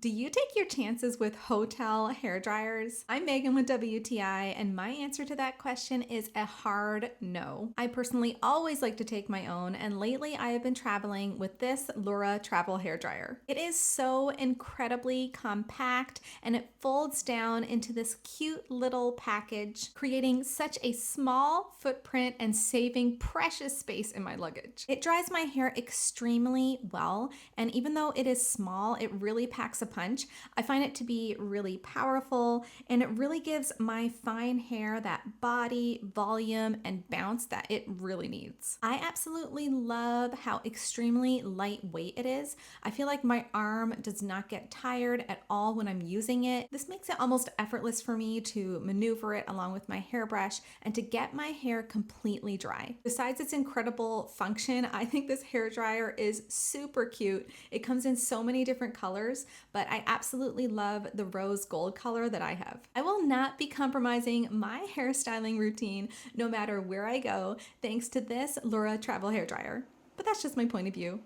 Do you take your chances with hotel hair dryers? I'm Megan with WTI, and my answer to that question is a hard no. I personally always like to take my own, and lately I have been traveling with this LURA travel hair dryer. It is so incredibly compact, and it folds down into this cute little package, creating such a small footprint and saving precious space in my luggage. It dries my hair extremely well, and even though it is small, it really packs a punch. I find it to be really powerful, and it really gives my fine hair that body, volume, and bounce that it really needs. I absolutely love how extremely lightweight it is. I feel like my arm does not get tired at all when I'm using it. This makes it almost effortless for me to maneuver it along with my hairbrush and to get my hair completely dry. Besides its incredible function, I think this hair dryer is super cute. It comes in so many different colors, but I absolutely love the rose gold color that I have. I will not be compromising my hairstyling routine no matter where I go, thanks to this LURA travel hair dryer. But that's just my point of view.